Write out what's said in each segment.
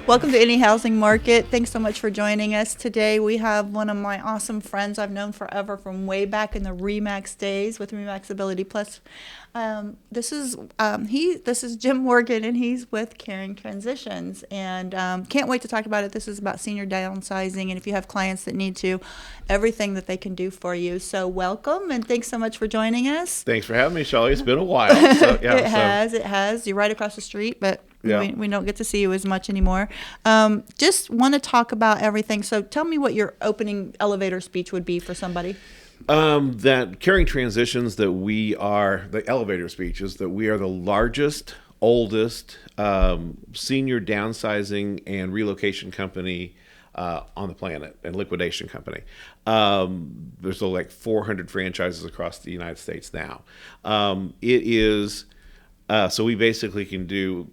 Welcome to Any Housing Market. Thanks so much for joining us today. We have one of my awesome friends I've known forever from way back in the Remax days with Remax Ability Plus. This is Jim Morgan, and he's with Caring Transitions, and can't wait to talk about it. This is about senior downsizing, and if you have clients that need to, everything that they can do for you. So welcome, and thanks so much for joining us. Thanks for having me, Shelly. It's been a while. So, yeah, It has. You're right across the street, but yeah. we don't get to see you as much anymore. Just want to talk about everything. So tell me what your opening elevator speech would be for somebody. That Caring Transitions, the elevator speech is that we are the largest, oldest senior downsizing and relocation company on the planet, and liquidation company. There's like 400 franchises across the United States now. It is... so we basically can do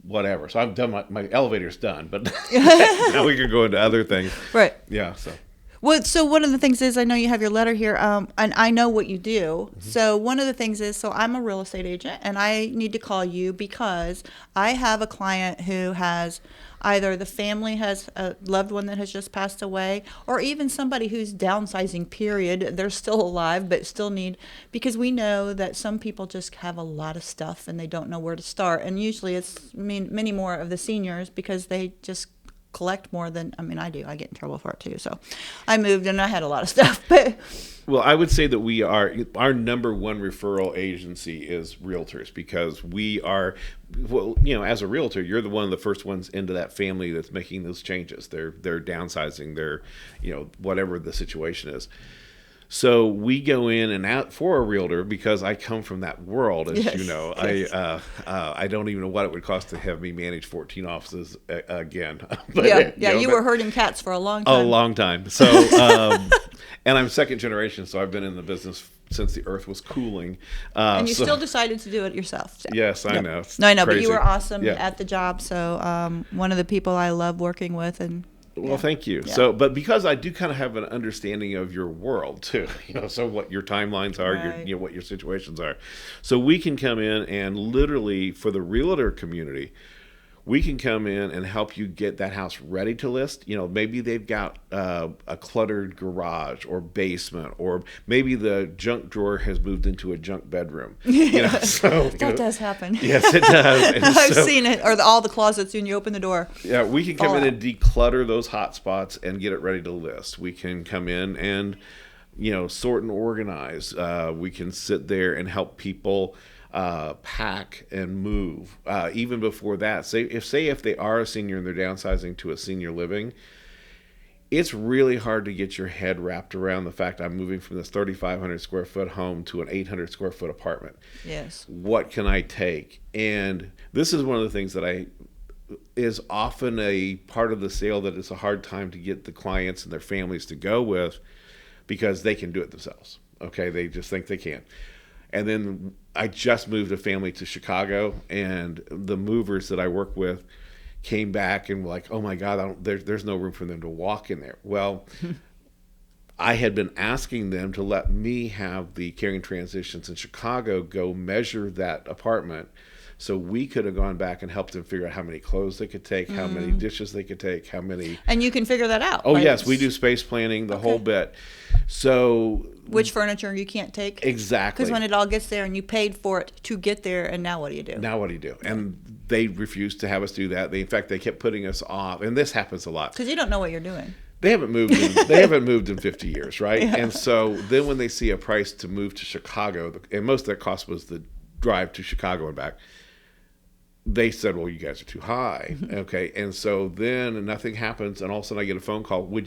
whatever. So I've done my elevator's done, but now we can go into other things. Right. Yeah. So. Well, so one of the things is, I know you have your letter here, and I know what you do. Mm-hmm. So one of the things is, so I'm a real estate agent, and I need to call you because I have a client who has either the family has a loved one that has just passed away, or even somebody who's downsizing, period. They're still alive, but still need, because we know that some people just have a lot of stuff and they don't know where to start. And usually it's many more of the seniors because they just collect more than, I do. I get in trouble for it too. So I moved and I had a lot of stuff. But well, I would say that our number one referral agency is realtors, because we are, as a realtor, you're one of the first ones into that family that's making those changes. They're downsizing, they're, whatever the situation is. So we go in and out for a realtor, because I come from that world, as you know. Yes. I don't even know what it would cost to have me manage 14 offices again. But, you were herding cats for a long time. A long time. So, and I'm second generation, so I've been in the business since the earth was cooling. And you still decided to do it yourself. So. Yes, I know. It's no, I know, crazy. but you were awesome at the job. So one of the people I love working with, and well, thank you. Yeah. So, but because I do kind of have an understanding of your world too, so what your timelines are, right. What your situations are. So we can come in and literally, for the realtor community, we can come in and help you get that house ready to list. Maybe they've got a cluttered garage or basement, or maybe the junk drawer has moved into a junk bedroom. So that does happen. Yes, it does. And I've seen it, or all the closets when you open the door. Yeah, we can come in and declutter those hot spots and get it ready to list. We can come in and, sort and organize. We can sit there and help people pack and move. Even before that, say if they are a senior and they're downsizing to a senior living, it's really hard to get your head wrapped around the fact I'm moving from this 3,500 square foot home to an 800 square foot apartment. Yes. What can I take? And this is one of the things that is often a part of the sale that it's a hard time to get the clients and their families to go with, because they can do it themselves. Okay, they just think they can. And then I just moved a family to Chicago, and the movers that I work with came back and were like, oh my God, there's no room for them to walk in there. Well, I had been asking them to let me have the Caring Transitions in Chicago go measure that apartment, so we could have gone back and helped them figure out how many clothes they could take, how many dishes they could take, how many... And you can figure that out. Oh, yes. We do space planning, the whole bit. So... Which furniture you can't take? Exactly. Because when it all gets there and you paid for it to get there, and now what do you do? And they refused to have us do that. In fact, they kept putting us off. And this happens a lot. Because you don't know what you're doing. They haven't moved in 50 years, right? Yeah. And so then when they see a price to move to Chicago, and most of that cost was the drive to Chicago and back, they said, well, you guys are too high. Okay. And so then nothing happens, and all of a sudden I get a phone call. We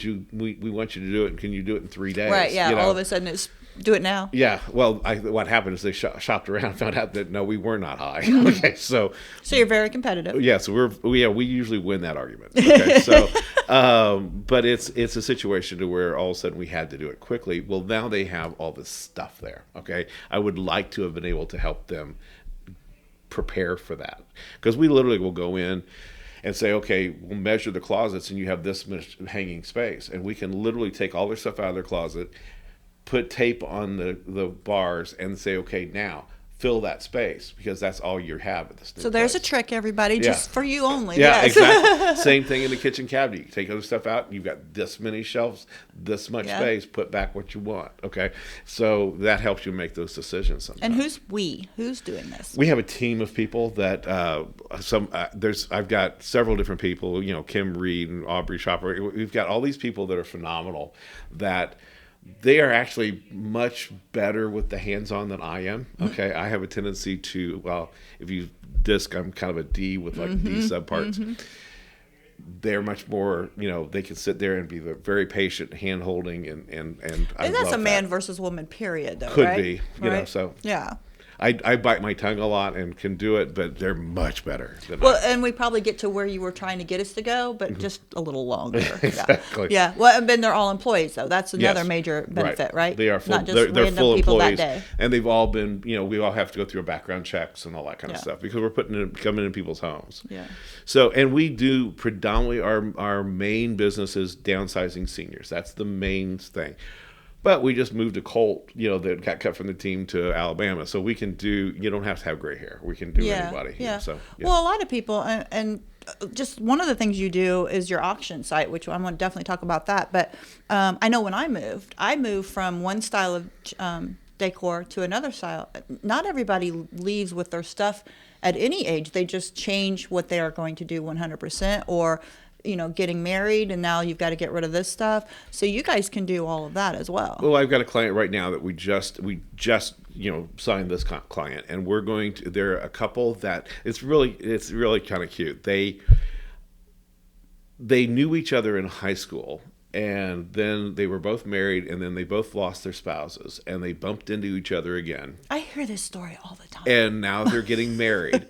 want you to do it, and can you do it in 3 days? Right, yeah. All of a sudden it's do it now. Yeah. Well, what happened is they shopped around and found out that, no, we were not high. Okay. So you're very competitive. Yeah. So we usually win that argument. Okay. So, but it's a situation to where all of a sudden we had to do it quickly. Well, now they have all this stuff there. Okay. I would like to have been able to help them prepare for that, because we literally will go in and say, okay, we'll measure the closets, and you have this much hanging space, and we can literally take all their stuff out of their closet, put tape on the bars, and say, okay, now fill that space because that's all you have at this new So there's a place. trick, everybody, just for you only. Yeah, Yes. exactly. Same thing in the kitchen cabinet. You take other stuff out, you've got this many shelves, this much space, put back what you want. Okay. So that helps you make those decisions sometimes. And who's doing this? We have a team of people that I've got several different people, Kim Reed and Aubrey Shopper. We've got all these people that are phenomenal, that they are actually much better with the hands-on than I am. Okay. I have a tendency to, if you disc, I'm kind of a D with like D subparts. They're much more, they can sit there and be very patient, hand holding, and that's a man versus woman period, though. Could right? be, right? So yeah. I bite my tongue a lot and can do it, but they're much better than and we probably get to where you were trying to get us to go, but just a little longer. Exactly. Yeah. Well, and then they're all employees, though. That's another major benefit, right? They are full. Not just they're random full people employees, that day. and they've all been. We all have to go through background checks and all that kind of stuff because we're coming in people's homes. Yeah. So, and we do predominantly our main business is downsizing seniors. That's the main thing. But we just moved a colt, that got cut from the team to Alabama. So we can do, you don't have to have gray hair. We can do anybody. Yeah. So, Well, a lot of people, and just one of the things you do is your auction site, which I'm going to definitely talk about that. But I know when I moved from one style of decor to another style. Not everybody leaves with their stuff at any age. They just change what they are going to do 100%, or getting married and now you've got to get rid of this stuff. So you guys can do all of that as well. Well, I've got a client right now that we just signed this client, and we're going to. They're a couple that it's really kind of cute. They knew each other in high school, and then they were both married, and then they both lost their spouses, and they bumped into each other again. I hear this story all the time. And now they're getting married.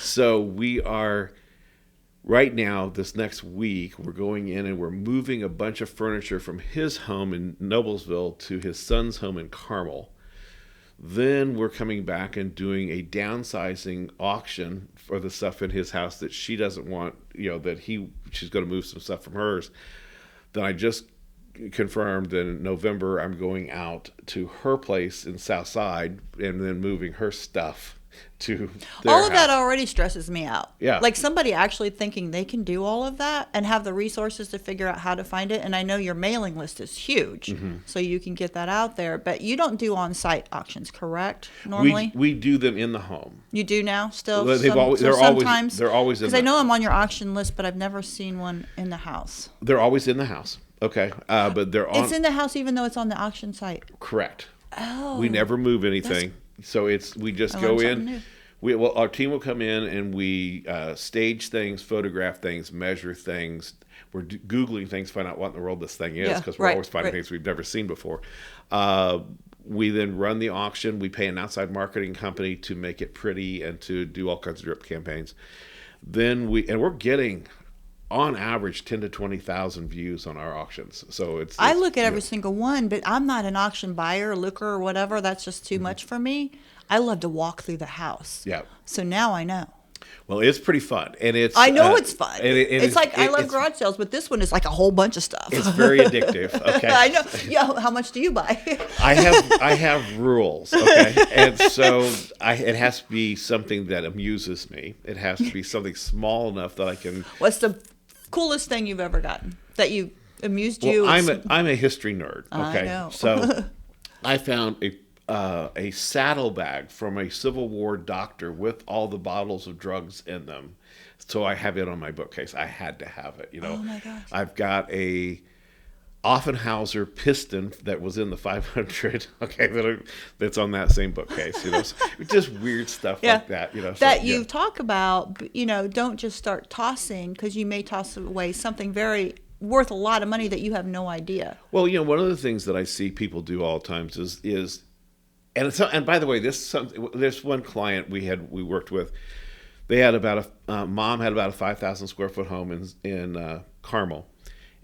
So we are. Right now, this next week, we're going in and we're moving a bunch of furniture from his home in Noblesville to his son's home in Carmel. Then we're coming back and doing a downsizing auction for the stuff in his house that she doesn't want, she's going to move some stuff from hers. Then I just confirmed that in November, I'm going out to her place in Southside and then moving her stuff to their all of house. that already stresses me out. Yeah. Like somebody actually thinking they can do all of that and have the resources to figure out how to find it. And I know your mailing list is huge, so you can get that out there. But you don't do on-site auctions, correct? Normally, we do them in the home. You do now still. Well, Sometimes they're always in. Because I know I'm on your auction list, but I've never seen one in the house. They're always in the house. Okay, but they're on. It's in the house even though it's on the auction site. Correct. Oh. We never move anything, so we just go in. Our team will come in and we stage things, photograph things, measure things. We're Googling things, find out what in the world this thing is, because we're always finding things we've never seen before. We then run the auction. We pay an outside marketing company to make it pretty and to do all kinds of drip campaigns. Then we're getting, on average, 10 to 20,000 views on our auctions. So I look at every single one, but I'm not an auction buyer, looker, or whatever. That's just too much for me. I love to walk through the house. Yeah. So now I know. Well, it's pretty fun, and it's. I know it's fun. I love garage sales, but this one is like a whole bunch of stuff. It's very addictive. Okay. I know. Yeah. How much do you buy? I have rules. Okay, and so it has to be something that amuses me. It has to be something small enough that I can. What's the coolest thing you've ever gotten that you amused you? I'm a history nerd. Okay, I know. So I found a saddlebag from a Civil War doctor with all the bottles of drugs in them. So I have it on my bookcase. I had to have it. Oh my gosh. I've got a Offenhauser piston that was in the 500. Okay, that's on that same bookcase. Just weird stuff like that. You talk about. Don't just start tossing, because you may toss away something very worth a lot of money that you have no idea. Well, one of the things that I see people do all the times is. And by the way, there's one client we worked with. They had mom had about a 5,000 square foot home in Carmel,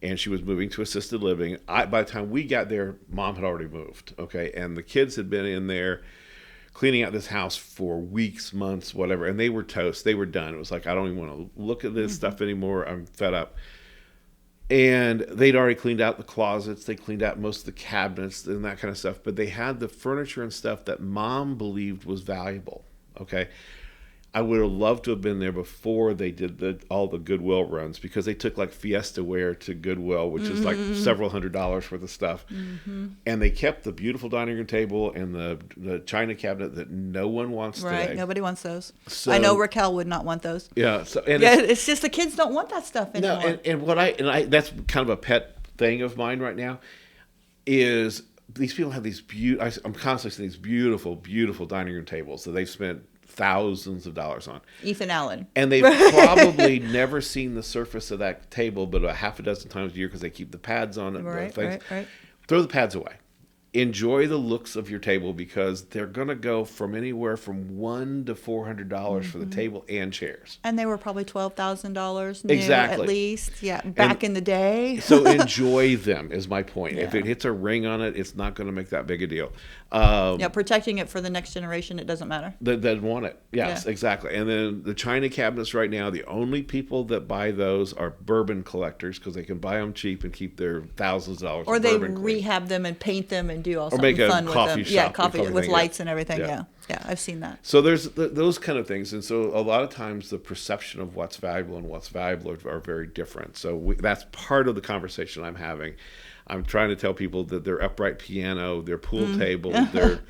and she was moving to assisted living. By the time we got there, mom had already moved. Okay, and the kids had been in there cleaning out this house for weeks, months, whatever, and they were toast. They were done. It was like, I don't even want to look at this stuff anymore. I'm fed up. And they'd already cleaned out the closets. They cleaned out most of the cabinets and that kind of stuff. But they had the furniture and stuff that Mom believed was valuable. Okay. I would have loved to have been there before they did all the Goodwill runs, because they took like Fiesta ware to Goodwill, which is like several $100s worth of stuff. And they kept the beautiful dining room table and the china cabinet that no one wants Right. today. Nobody wants those. So, I know Raquel would not want those. Yeah. So, and Yeah, it's just the kids don't want that stuff anymore. no, and what I that's kind of a pet thing of mine right now is these people have these I'm constantly seeing these beautiful, beautiful dining room tables that they've spent thousands of dollars on. Ethan Allen. And they've probably never seen the surface of that table but a half a dozen times a year, because they keep the pads on it. Right. Throw the pads away. Enjoy the looks of your table, because they're going to go from anywhere from $100 to $400 for the table and chairs. And they were probably $12,000 new Exactly. at least. Yeah, back in the day. So enjoy them is my point. Yeah. If it hits a ring on it, it's not going to make that big a deal. Yeah, protecting it for the next generation, it doesn't matter. That want it. Yes, Yeah. exactly. And then the china cabinets right now, the only people that buy those are bourbon collectors, because they can buy them cheap and keep their thousands of dollars Or of they bourbon clean. rehab them and paint them and do all Or make something a fun with coffee them. Yeah, shop coffee with with everything, lights yeah. and everything. Yeah. Yeah, I've seen that. So there's those kind of things. And so a lot of times the perception of what's valuable and what's valuable are very different. So that's part of the conversation I'm having. I'm trying to tell people that their upright piano, their pool table, their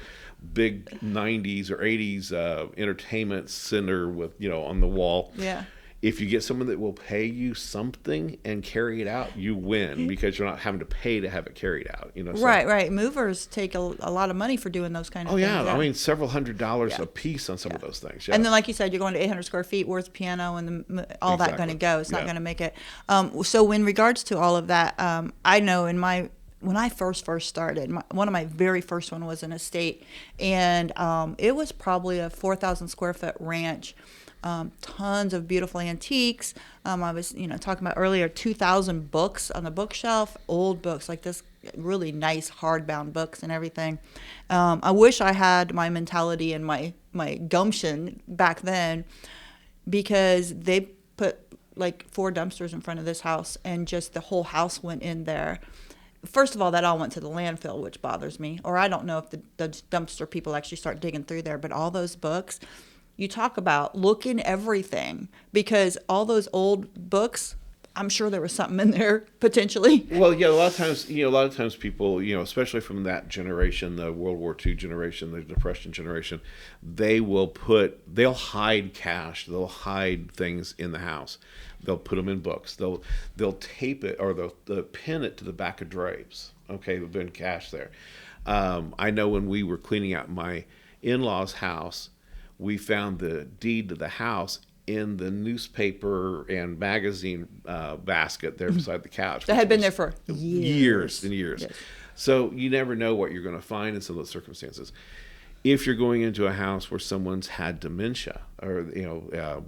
big 90s or 80s entertainment center with, on the wall. Yeah. If you get someone that will pay you something and carry it out, you win, because you're not having to pay to have it carried out. So. Right. Movers take a lot of money for doing those kind of Oh things. yeah, I mean several $100s Yeah. a piece on some of those things. Yeah. And then, like you said, you're going to 800 square feet. Where's the piano and all that going to Exactly. go? It's not Yeah. going to make it. So, in regards to all of that, I know when I first started, one of my very first one was an estate, and it was probably a 4,000 square foot ranch. Tons of beautiful antiques. I was, talking about earlier, 2,000 books on the bookshelf, old books like this, really nice hardbound books and everything. I wish I had my mentality and my gumption back then, because they put like 4 dumpsters in front of this house, and just the whole house went in there. First of all, that all went to the landfill, which bothers me. Or I don't know if the dumpster people actually start digging through there, but all those books. You talk about looking everything, because all those old books, I'm sure there was something in there potentially. Well, yeah, a lot of times people, especially from that generation, the World War II generation, the Depression generation, they'll hide cash, they'll hide things in the house. They'll put them in books. They'll tape it, or they'll pin it to the back of drapes. Okay, there's been cash there. I know when we were cleaning out my in-laws' house, we found the deed to the house in the newspaper and magazine basket there beside the couch. That had been there for years. And years. Yes. So you never know what you're going to find in some of those circumstances. If you're going into a house where someone's had dementia, or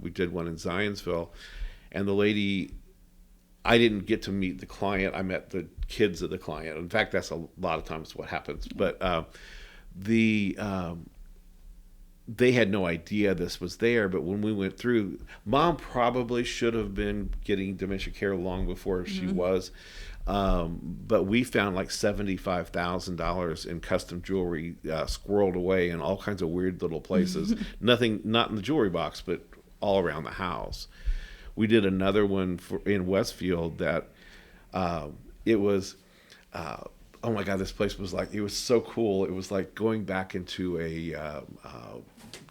we did one in Zionsville, and the lady, I didn't get to meet the client. I met the kids of the client. In fact, that's a lot of times what happens. But they had no idea this was there, but when we went through, Mom probably should have been getting dementia care long before she was. But we found like $75,000 in custom jewelry squirreled away in all kinds of weird little places. Nothing, not in the jewelry box, but all around the house. We did another one in Westfield that it was... oh my God, this place was like, it was so cool. It was like going back into a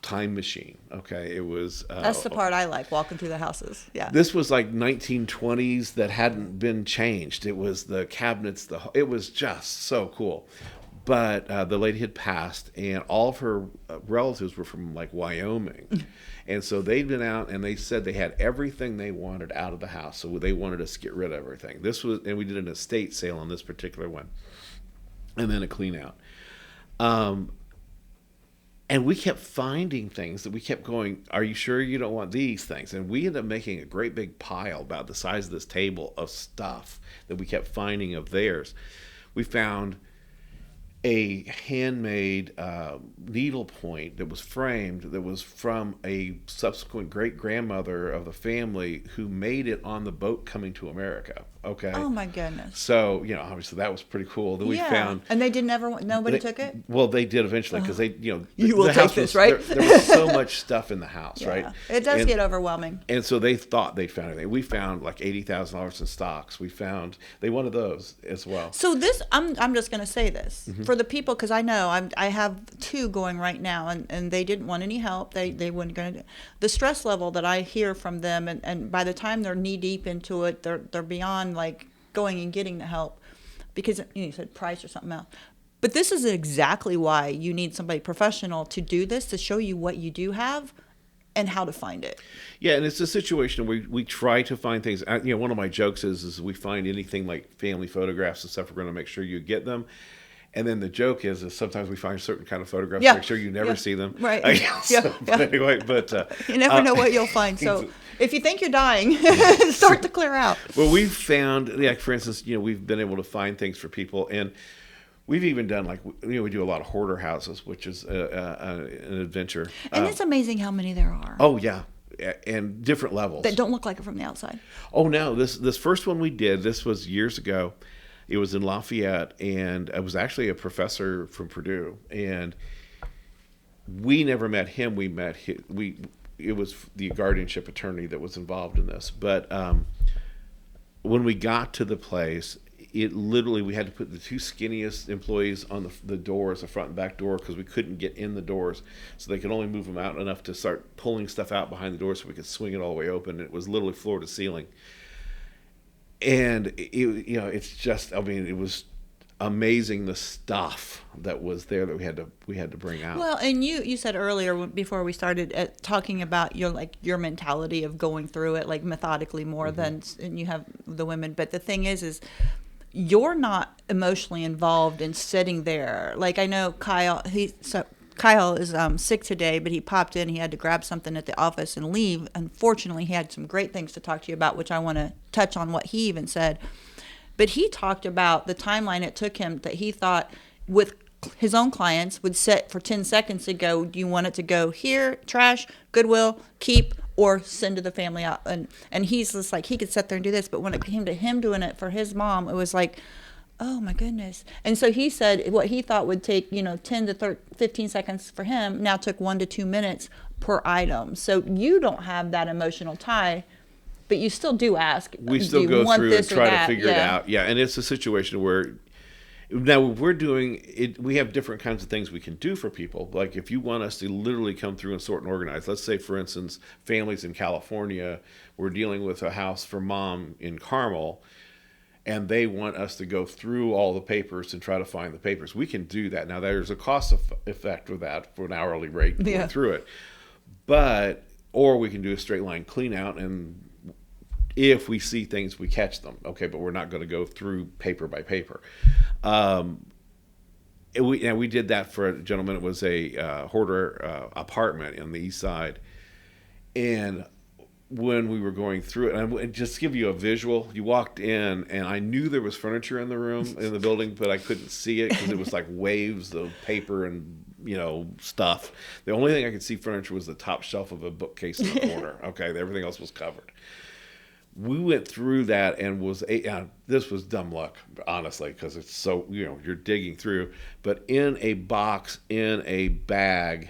time machine. Okay. It was, That's the part I like, walking through the houses. Yeah. this was like 1920s that hadn't been changed. It was the cabinets, it was just so cool. But the lady had passed, and all of her relatives were from like Wyoming. And so they'd been out, and they said they had everything they wanted out of the house. So they wanted us to get rid of everything. And we did an estate sale on this particular one, and then a clean out. And we kept finding things that we kept going, are you sure you don't want these things? And we ended up making a great big pile about the size of this table of stuff that we kept finding of theirs. We found a handmade needle point that was framed, that was from a subsequent great-grandmother of the family who made it on the boat coming to America. Okay. Oh my goodness. So, obviously that was pretty cool. Then we found. And they didn't ever, nobody took it? Well, they did eventually because they, You will the take house this, was, right? There was so much stuff in the house, right? It does get overwhelming. And so they thought they'd found everything. We found like $80,000 in stocks. They wanted those as well. So this, I'm just going to say this for the people, because I know I have 2 going right now, and they didn't want any help. They weren't going to. The stress level that I hear from them, and by the time they're knee deep into it, they're beyond like going and getting the help, because you said price or something else. But this is exactly why you need somebody professional to do this, to show you what you do have and how to find it. Yeah, and it's a situation where we try to find things. One of my jokes is we find anything like family photographs and stuff, we're going to make sure you get them. And then the joke is sometimes we find certain kind of photographs, make sure you never see them. Right. But anyway, you never know what you'll find. So if you think you're dying, start to clear out. Well, we've found, for instance, we've been able to find things for people, and we've even done we do a lot of hoarder houses, which is an adventure. And it's amazing how many there are. Oh yeah, and different levels that don't look like it from the outside. Oh no, this first one we did, this was years ago. It was in Lafayette, and I was actually a professor from Purdue, and we never met him. We met it was the guardianship attorney that was involved in this. But when we got to the place, it literally, we had to put the 2 skinniest employees on the doors, the front and back door, because we couldn't get in the doors, so they could only move them out enough to start pulling stuff out behind the door so we could swing it all the way open. It was literally floor to ceiling. And it's just, it was amazing, the stuff that was there that we had to bring out. Well, and you said earlier before we started talking about your mentality of going through it like methodically more than, and you have the women. But the thing is you're not emotionally involved in sitting there. Like I know Kyle is sick today, but he popped in. He had to grab something at the office and leave. Unfortunately, he had some great things to talk to you about, which I want to touch on what he even said. But he talked about the timeline it took him, that he thought with his own clients would sit for 10 seconds to go, do you want it to go here, trash, Goodwill, keep, or send to the family out? And he's just like, he could sit there and do this. But when it came to him doing it for his mom, it was like, oh my goodness. And so he said what he thought would take 10 to 15 seconds for him now took 1 to 2 minutes per item. So you don't have that emotional tie, but you still do ask. We still go through and try to figure it out. Yeah, and it's a situation where now we're doing it. We have different kinds of things we can do for people. Like if you want us to literally come through and sort and organize, let's say for instance, families in California, we're dealing with a house for mom in Carmel, and they want us to go through all the papers and try to find the papers. We can do that. Now, there's a cost effect with that for an hourly rate going through it. Or we can do a straight line clean out, and if we see things, we catch them. Okay, but we're not going to go through paper by paper. We did that for a gentleman. It was a hoarder apartment on the east side. And when we were going through it, and just to give you a visual, you walked in and I knew there was furniture in the building, but I couldn't see it because it was like waves of paper and stuff. The only thing I could see furniture was the top shelf of a bookcase in the corner. Okay, everything else was covered. We went through that and this was dumb luck, honestly, because it's so you're digging through, but in a box, in a bag,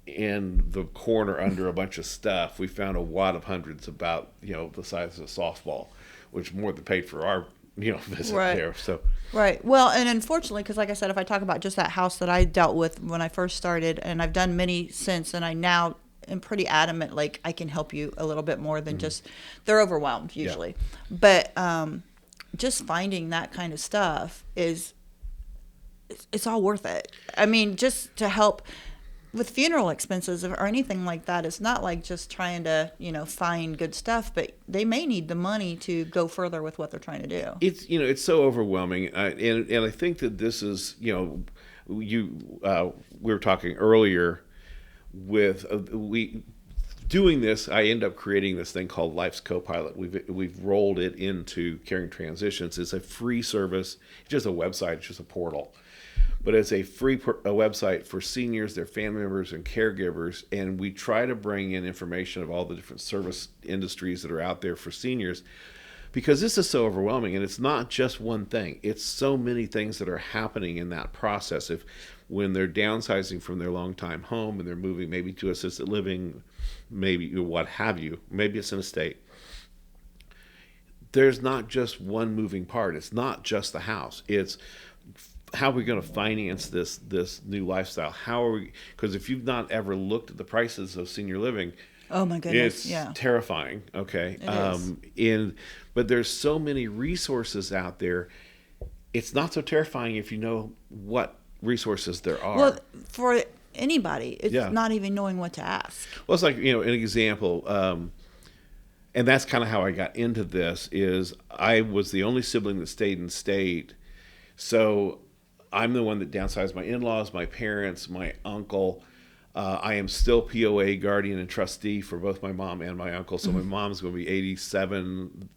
in the corner under a bunch of stuff, we found a wad of hundreds about the size of a softball, which more than paid for our visit there. So right. Well, and unfortunately, because like I said, if I talk about just that house that I dealt with when I first started, and I've done many since, and I now am pretty adamant, like I can help you a little bit more than just they're overwhelmed usually, but just finding that kind of stuff it's all worth it. I mean, just to help with funeral expenses or anything like that, it's not like just trying to, find good stuff, but they may need the money to go further with what they're trying to do. It's, it's so overwhelming. And I think that this is, we were talking earlier with doing this, I end up creating this thing called Life's Copilot. We've rolled it into Caring Transitions. It's a free service. It's just a website. It's just a portal. But it's a free website for seniors, their family members, and caregivers. And we try to bring in information of all the different service industries that are out there for seniors. because this is so overwhelming, and it's not just one thing. It's so many things that are happening in that process. When they're downsizing from their long-time home and they're moving maybe to assisted living, maybe what have you, maybe it's an estate. There's not just one moving part. It's not just the house. It's how are we going to finance this new lifestyle? How are we? Because if you've not ever looked at the prices of senior living, oh my goodness, it's terrifying. Okay, it is. But there's so many resources out there. It's not so terrifying if you know what resources there are. Well, for anybody, it's not even knowing what to ask. Well, it's like, an example, and that's kind of how I got into this. Is I was the only sibling that stayed in state, so I'm the one that downsized my in-laws, my parents, my uncle. I am still POA guardian and trustee for both my mom and my uncle. So my mom's going to be 87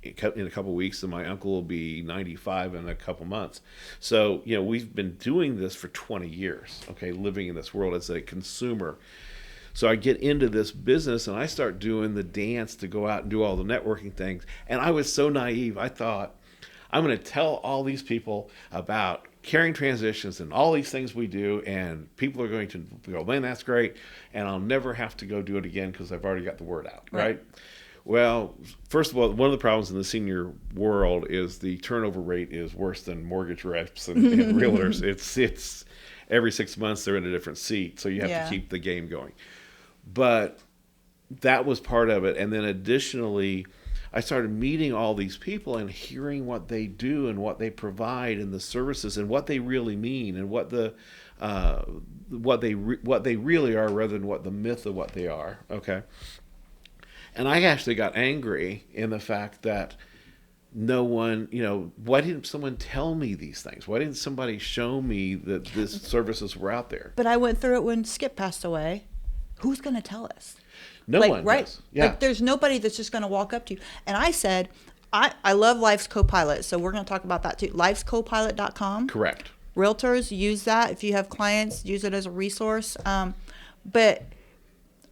in a couple of weeks, and my uncle will be 95 in a couple months. So, we've been doing this for 20 years, okay, living in this world as a consumer. So I get into this business and I start doing the dance to go out and do all the networking things. And I was so naive. I thought, I'm going to tell all these people about caring transitions and all these things we do, and people are going to go, man, that's great, and I'll never have to go do it again because I've already got the word out, right? Well, first of all, one of the problems in the senior world is the turnover rate is worse than mortgage reps and realtors. It's every 6 months they're in a different seat, so you have to keep the game going. But that was part of it, and then additionally, I started meeting all these people and hearing what they do and what they provide and the services and what they really mean and what they really are rather than what the myth of what they are. Okay, and I actually got angry in the fact that no one, why didn't someone tell me these things? Why didn't somebody show me that these services were out there? But I went through it when Skip passed away. Who's going to tell us? No one does. Yeah. Like, there's nobody that's just going to walk up to you. And I said, I love Life's Copilot, so we're going to talk about that too. Lifescopilot.com. Correct. Realtors use that. If you have clients, use it as a resource. But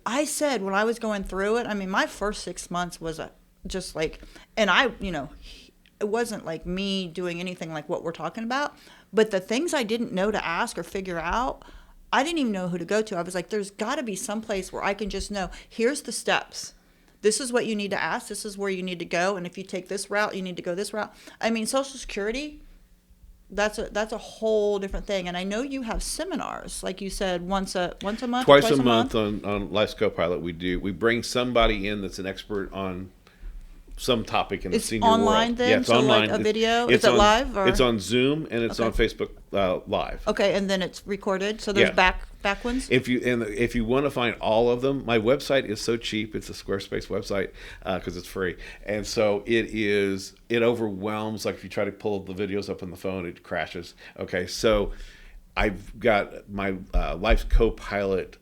I said when I was going through it, I mean, my first 6 months was just like, and it wasn't like me doing anything like what we're talking about. But the things I didn't know to ask or figure out, I didn't even know who to go to. I was like, there's got to be some place where I can just know, here's the steps. This is what you need to ask. This is where you need to go. And if you take this route, you need to go this route. I mean, Social Security, that's a whole different thing. And I know you have seminars, like you said, once a month, twice a month on Life's Copilot. We bring somebody in that's an expert on some topic in the senior world. It's online then? Yeah, it's so online. Like a video? Is it live? Or? It's on Zoom and it's on Facebook Live. Okay, and then it's recorded. So there's back ones? If you want to find all of them, my website is so cheap. It's a Squarespace website because it's free. And so it overwhelms. Like if you try to pull the videos up on the phone, it crashes. Okay, so I've got my Life's Copilot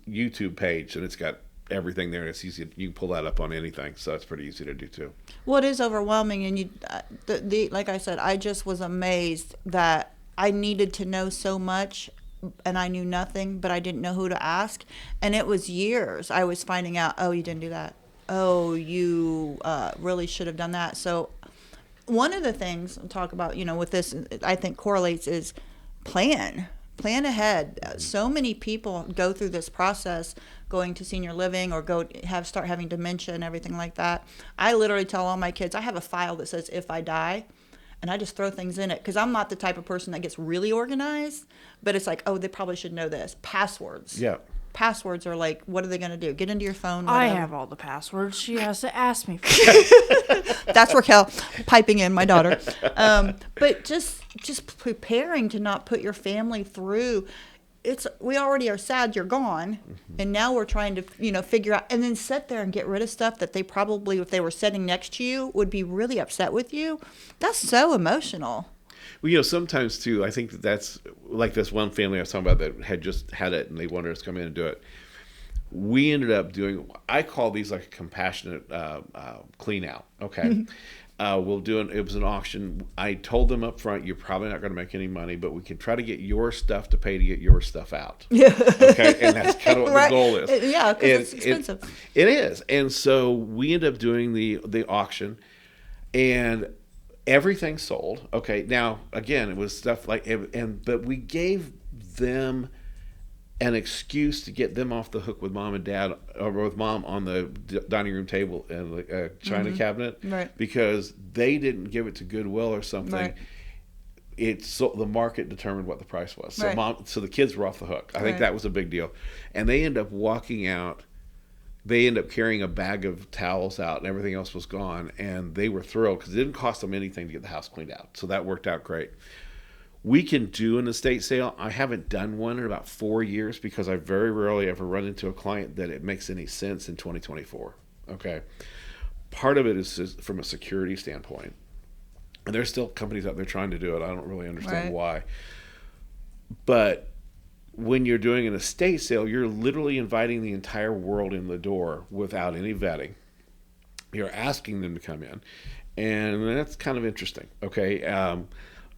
YouTube page, and it's got everything there, and it's easy. You can pull that up on anything, so it's pretty easy to do too. Well, it is overwhelming, and like I said, I just was amazed that I needed to know so much, and I knew nothing, but I didn't know who to ask, and it was years I was finding out. Oh, you didn't do that. Oh, you really should have done that. So, one of the things I'll talk about, with this, I think correlates is plan ahead. So many people go through this process going to senior living or start having dementia and everything like that. I literally tell all my kids, I have a file that says if I die, and I just throw things in it because I'm not the type of person that gets really organized, but it's like, oh, they probably should know this. Passwords. Yeah. Passwords are like, what are they going to do? Get into your phone? Whatever. I have all the passwords. She has to ask me for That's Raquel piping in, my daughter. But just preparing to not put your family through. We already are sad you're gone, and now we're trying to figure out, and then sit there and get rid of stuff that they probably, if they were sitting next to you, would be really upset with you. That's so emotional. Well, sometimes too, I think that's like this one family I was talking about that had just had it and they wanted us to come in and do it. We ended up doing, I call these like a compassionate clean out. Okay. It was an auction. I told them up front, you're probably not going to make any money, but we can try to get your stuff to pay to get your stuff out. Yeah. Okay. And that's kind of what the goal is. Yeah. Because it's expensive. It is. And so we ended up doing the auction. And everything sold. Okay, now again, it was stuff like, but we gave them an excuse to get them off the hook with mom and dad, or with mom on the dining room table and the china cabinet, Right. because they didn't give it to Goodwill or something. Right. The market determined what the price was. So Right. so the kids were off the hook. I think Right. that was a big deal, and they end up walking out. They end up carrying a bag of towels out, and everything else was gone. And they were thrilled because it didn't cost them anything to get the house cleaned out. So that worked out great. We can do an estate sale. I haven't done one in about 4 years because I very rarely ever run into a client that it makes any sense in 2024. Okay. Part of it is just from a security standpoint. And there's still companies out there trying to do it. I don't really understand Right. why. But when you're doing an estate sale, you're literally inviting the entire world in the door without any vetting. You're asking them to come in. And that's kind of interesting. Okay.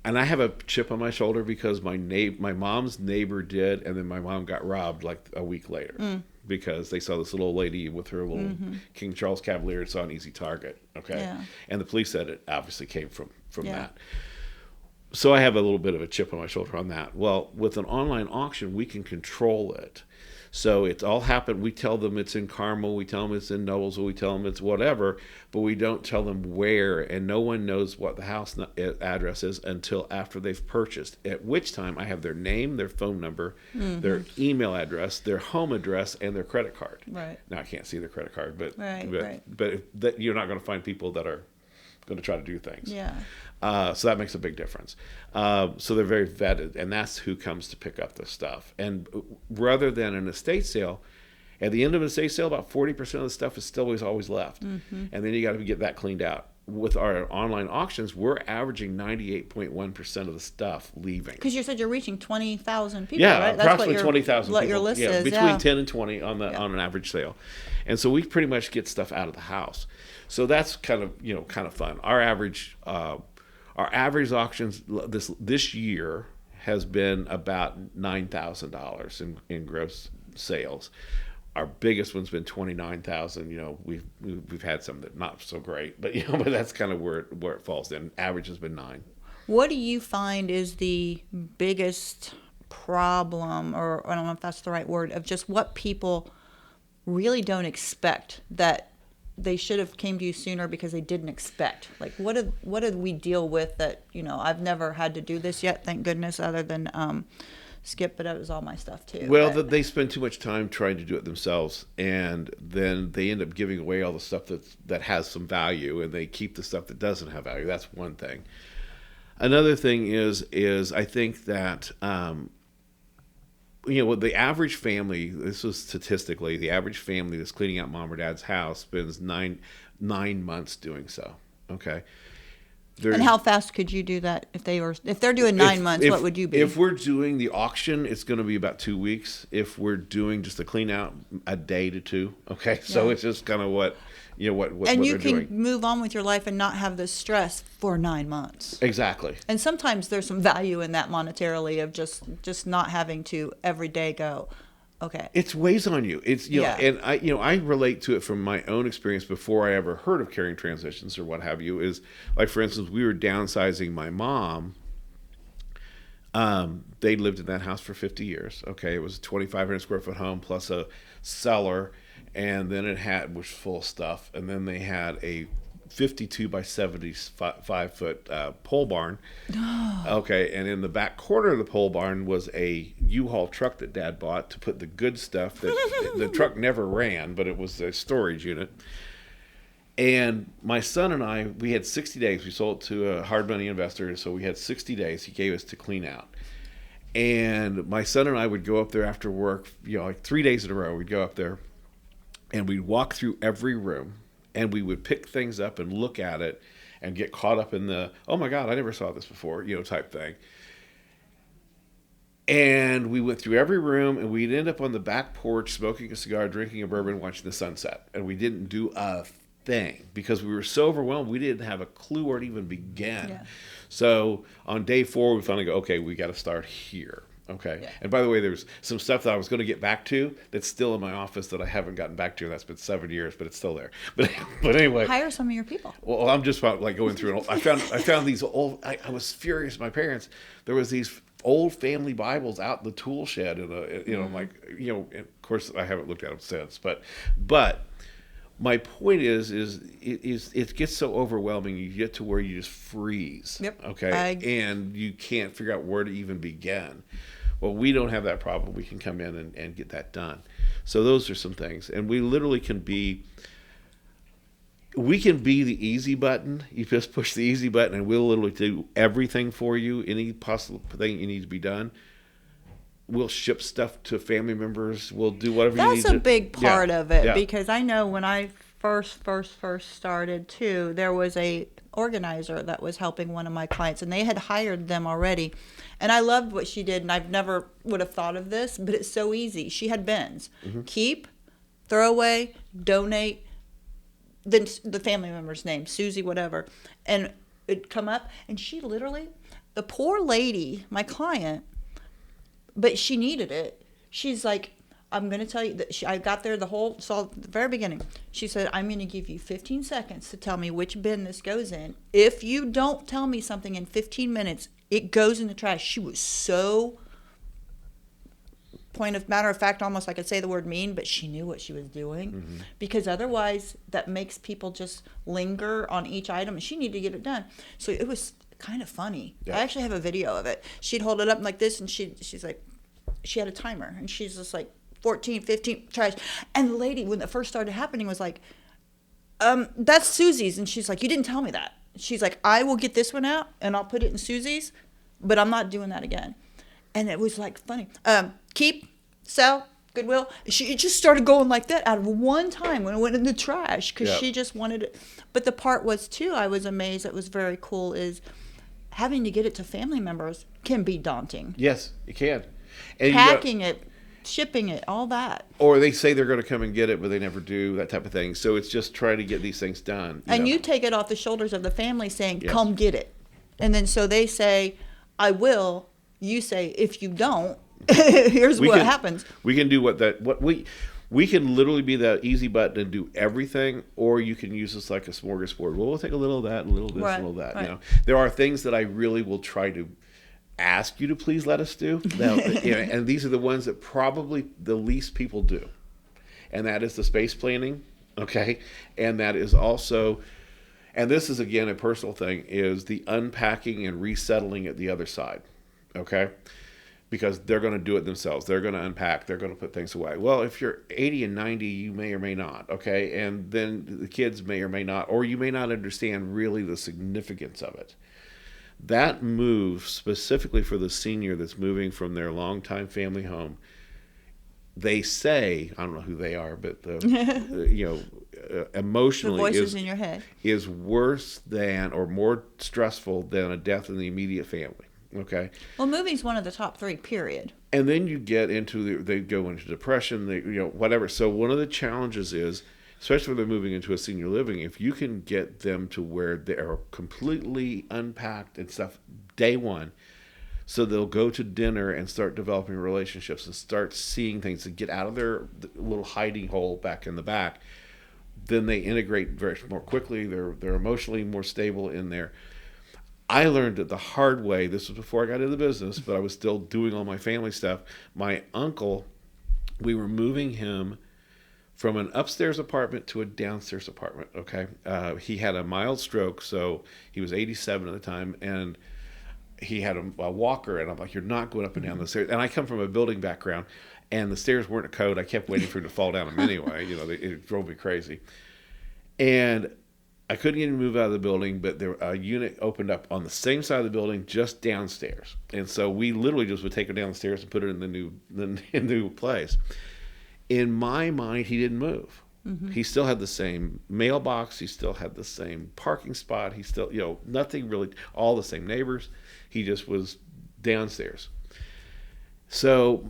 And I have a chip on my shoulder because my mom's neighbor did, and then my mom got robbed like a week later because they saw this little old lady with her little King Charles Cavalier and saw an easy target. Okay, Yeah. and the police said it obviously came from Yeah. that. So I have a little bit of a chip on my shoulder on that. Well, with an online auction, we can control it. So it's all happened. We tell them it's in Carmel. We tell them it's in Noblesville. We tell them it's whatever, but we don't tell them where, and no one knows what the house address is until after they've purchased, at which time I have their name, their phone number, their email address, their home address, and their credit card. Right. Now, I can't see their credit card, but Right. you're not going to find people that are going to try to do things. Yeah. So that makes a big difference. So they're very vetted, and that's who comes to pick up the stuff. And rather than an estate sale, at the end of an estate sale, about 40% of the stuff is still always left. And then you got to get that cleaned out. With our online auctions, we're averaging 98.1% of the stuff leaving. Because you said you're reaching 20,000 people, Yeah, right? approximately 20,000 what people. your list is. Between 10 and 20 on an average sale. And so we pretty much get stuff out of the house. So that's kind of fun. Our average auctions this year has been about $9,000 in gross sales. Our biggest one's been 29,000. We've had some that not so great, but but that's kind of where it falls in. Average has been 9. What do you find is the biggest problem, or I don't know if that's the right word, of just what people really don't expect that they should have came to you sooner because they didn't expect? Like, what did we deal with that, I've never had to do this yet, thank goodness, other than Skip, but it was all my stuff too. Well, they spend too much time trying to do it themselves, and then they end up giving away all the stuff that has some value, and they keep the stuff that doesn't have value. That's one thing. Another thing is I think that the average family, this was statistically, the average family that's cleaning out mom or dad's house spends nine months doing so. Okay. And how fast could you do that if they're doing 9 months? What would you be? If we're doing the auction, it's going to be about 2 weeks. If we're doing just the clean out, a day to 2. Okay. So it's just kind of what and you they're can doing. move on with your life and not have this stress for 9 months. Exactly. And sometimes there's some value in that monetarily of just not having to every day go, okay. It weighs on you. It's and I relate to it from my own experience before I ever heard of carrying transitions or what have you. Is like, for instance, we were downsizing my mom. They lived in that house for 50 years. Okay, it was a 2,500 square foot home plus a cellar, and then was full of stuff, and then they had a 52 by 75 foot pole barn. Okay, and in the back corner of the pole barn was a U-Haul truck that Dad bought to put the good stuff that the truck never ran, but it was a storage unit. And my son and I, we had 60 days. We sold it to a hard money investor, so we had 60 days he gave us to clean out. And my son and I would go up there after work, like 3 days in a row. We'd go up there, and we'd walk through every room. And we would pick things up and look at it and get caught up in the, oh my God, I never saw this before, type thing. And we went through every room, and we'd end up on the back porch smoking a cigar, drinking a bourbon, watching the sunset. And we didn't do a thing because we were so overwhelmed. We didn't have a clue where to even begin. Yeah. So on day 4, we finally go, okay, we got to start here. Okay. Yeah. And by the way, there's some stuff that I was going to get back to that's still in my office that I haven't gotten back to. And that's been 7 years, but it's still there. But anyway. Hire some of your people. Well, I'm just about like going through it. I found these old. I was furious. My parents. There was these old family Bibles out in the tool shed, and I'm like, and of course I haven't looked at them since. But my point is it gets so overwhelming. You get to where you just freeze. Yep. Okay. And you can't figure out where to even begin. Well, we don't have that problem. We can come in and get that done. So those are some things, and we literally can be. We can be the easy button. You just push the easy button, and we'll literally do everything for you. Any possible thing you need to be done. We'll ship stuff to family members. We'll do whatever you need to. That's a big part of it, yeah. because I know when I first started too, there was a organizer that was helping one of my clients, and they had hired them already. And I loved what she did, and I've never would have thought of this, but it's so easy. She had bins. Mm-hmm. Keep, throw away, donate, then the family member's name, Susie, whatever. And it'd come up, and she literally, the poor lady, my client, but she needed it. She's like, I'm going to tell you that I got there the very beginning. She said, I'm going to give you 15 seconds to tell me which bin this goes in. If you don't tell me something in 15 minutes, it goes in the trash. She was so, matter of fact, almost I could say the word mean, but she knew what she was doing. Mm-hmm. Because otherwise that makes people just linger on each item, and she needed to get it done. So it was kind of funny. Yeah. I actually have a video of it. She'd hold it up like this, and she's like, she had a timer, and she's just like 14, 15 trash. And the lady, when it first started happening, was like, that's Susie's. And she's like, you didn't tell me that. She's like, I will get this one out and I'll put it in Susie's, but I'm not doing that again. And it was like funny. Keep, sell, Goodwill. It just started going like that out of one time when it went in the trash, because she just wanted it. But the part was too, I was amazed, that was very cool, is having to get it to family members can be daunting. Yes, it can. And packing it, shipping it, all that. Or they say they're going to come and get it, but they never do, that type of thing. So it's just trying to get these things done. You take it off the shoulders of the family saying, come get it. And then so they say, I will. You say, if you don't, here's what happens. We can do we can literally be that easy button and do everything, or you can use this like a smorgasbord. Well, we'll take a little of that, a little of this, a little of that. Right. There are things that I really will try to ask you to please let us do. Now, and these are the ones that probably the least people do. And that is the space planning, okay? And that is also, and this is again a personal thing, is the unpacking and resettling at the other side, okay? Because they're going to do it themselves. They're going to unpack. They're going to put things away. Well, if you're 80 and 90, you may or may not, okay? And then the kids may or may not, or you may not understand really the significance of it. That move specifically for the senior that's moving from their longtime family home, they say, I don't know who they are, but emotionally, the voices in your head, is worse than or more stressful than a death in the immediate family. Okay. Well, moving's one of the top 3, period. And then you get into they go into depression, whatever. So one of the challenges is, especially when they're moving into a senior living, if you can get them to where they are completely unpacked and stuff day one, so they'll go to dinner and start developing relationships and start seeing things and get out of their little hiding hole back in the back, then they integrate very more quickly. They're emotionally more stable in there. I learned it the hard way. This was before I got into the business, but I was still doing all my family stuff. My uncle, we were moving him from an upstairs apartment to a downstairs apartment, okay? He had a mild stroke, so he was 87 at the time, and he had a walker, and I'm like, you're not going up and down the stairs. And I come from a building background, and the stairs weren't a code. I kept waiting for him to fall down them anyway. It drove me crazy. And I couldn't get him to move out of the building, but a unit opened up on the same side of the building, just downstairs. And so we literally just would take him down the stairs and put it in the new place. In my mind, he didn't move. Mm-hmm. He still had the same mailbox. He still had the same parking spot. He still, nothing really, all the same neighbors. He just was downstairs. So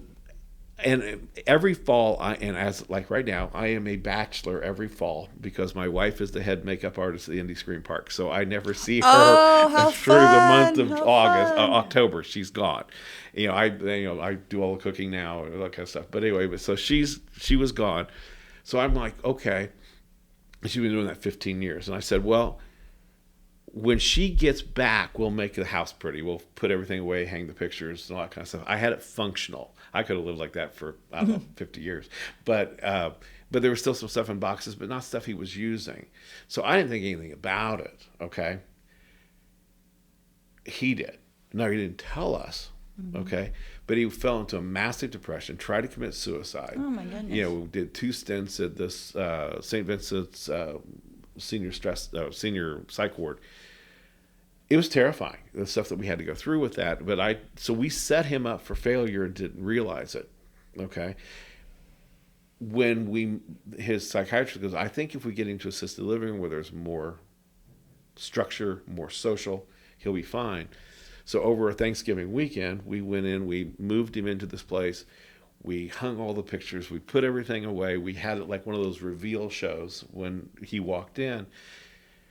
And every fall, and as like right now, I am a bachelor every fall because my wife is the head makeup artist at the Indie Screen Park. So I never see her Oh, how through the month fun, of how fun. October. She's gone. I do all the cooking now and that kind of stuff. But anyway, so she was gone. So I'm like, okay. She's been doing that 15 years, and I said, well, when she gets back, we'll make the house pretty. We'll put everything away, hang the pictures, and all that kind of stuff. I had it functional. I could have lived like that for, I don't know, 50 years. But there was still some stuff in boxes, but not stuff he was using. So I didn't think anything about it, okay? He did. No, he didn't tell us, okay? But he fell into a massive depression, tried to commit suicide. Oh, my goodness. We did 2 stints at this St. Vincent's senior psych ward. It was terrifying, the stuff that we had to go through with that. So we set him up for failure and didn't realize it. Okay. His psychiatrist goes, I think if we get into assisted living where there's more structure, more social, he'll be fine. So over a Thanksgiving weekend, we went in, we moved him into this place. We hung all the pictures. We put everything away. We had it like one of those reveal shows when he walked in.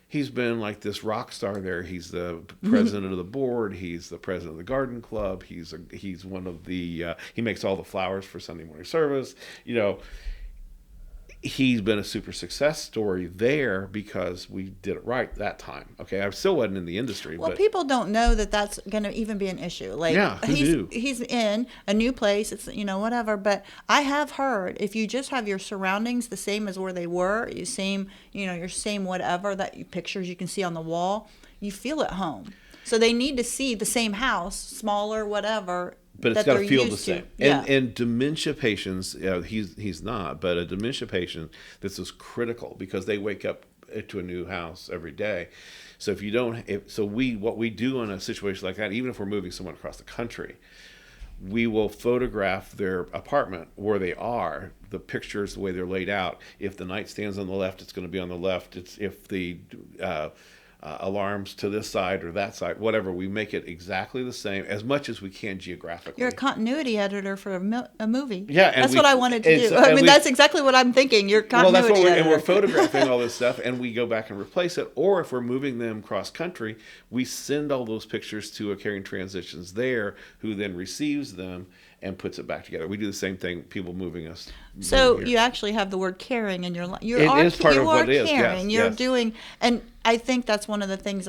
He's been like this rock star there. He's the president of the board. He's the president of the garden club. He's one of the, he makes all the flowers for Sunday morning service. He's been a super success story there because we did it right that time. Okay, I still wasn't in the industry. Well, but people don't know that that's going to even be an issue. Like, yeah, who knew? He's in a new place. It's whatever. But I have heard if you just have your surroundings the same as where they were, your same whatever pictures you can see on the wall, you feel at home. So they need to see the same house, smaller, whatever. But it's got to feel the same. Yeah. And dementia patients, he's not, but a dementia patient, this is critical because they wake up to a new house every day. So what we do in a situation like that, even if we're moving someone across the country, we will photograph their apartment where they are, the pictures, the way they're laid out. If the nightstand's on the left, it's going to be on the left. If the alarms to this side or that side, whatever, we make it exactly the same as much as we can geographically. You're a continuity editor for a movie. Yeah, that's what I wanted to do. I mean, that's exactly what I'm thinking. You're continuity editor. And we're photographing all this stuff, and we go back and replace it. Or if we're moving them cross country, we send all those pictures to a Caring Transitions there, who then receives them and puts it back together. We do the same thing. People moving us. So you actually have the word caring in your life. It is part of what it is. Caring. Yes, You're yes. doing, and I think that's one of the things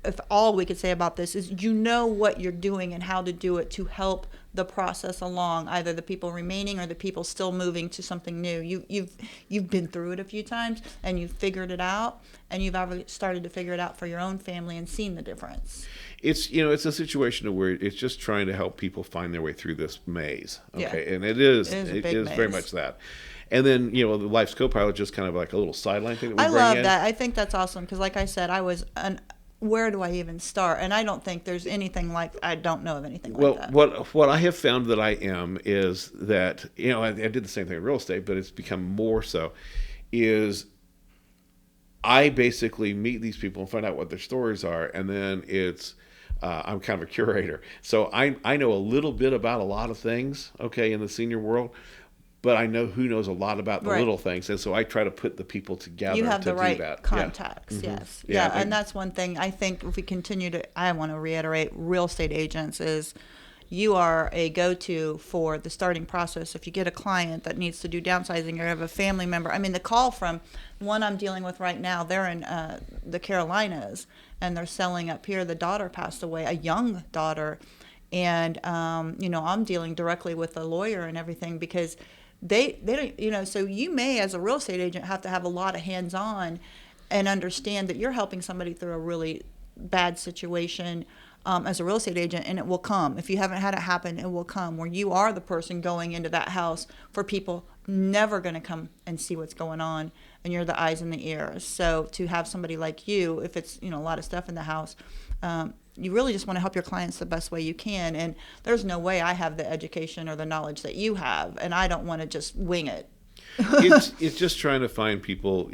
if all we could say about this is what you're doing and how to do it to help the process along, either the people remaining or the people still moving to something new. You've been through it a few times and you've figured it out, and you've already started to figure it out for your own family and seen the difference. It's a situation where it's just trying to help people find their way through this maze. Okay, Yeah. and it is maze. very much that. And then the Life's Co-Pilot just kind of like a little sideline thing that we I bring love in. that. I think that's awesome because, like I said, where do I even start? And I don't think there's anything I don't know of anything like that. What I have found that I am is that I did the same thing in real estate, but it's become more so. Is I basically meet these people and find out what their stories are, and then I'm kind of a curator, so I know a little bit about a lot of things, okay, in the senior world, but I know who knows a lot about the little things, and so I try to put the people together. You have to the right do that. contacts, Yeah. yes, Mm-hmm. yeah, and that's one thing I think if we continue I want to reiterate, real estate agents is. You are a go-to for the starting process. If you get a client that needs to do downsizing or you have a family member, I mean, the call from one I'm dealing with right now, they're in the Carolinas and they're selling up here. The daughter passed away, a young daughter. And, I'm dealing directly with the lawyer and everything because they don't, so you may, as a real estate agent, have to have a lot of hands-on and understand that you're helping somebody through a really bad situation as a real estate agent, and it will come. If you haven't had it happen, it will come where you are the person going into that house for people never going to come and see what's going on, and you're the eyes and the ears. So to have somebody like you, if it's a lot of stuff in the house, you really just want to help your clients the best way you can. And there's no way I have the education or the knowledge that you have, and I don't want to just wing it. It's just trying to find people.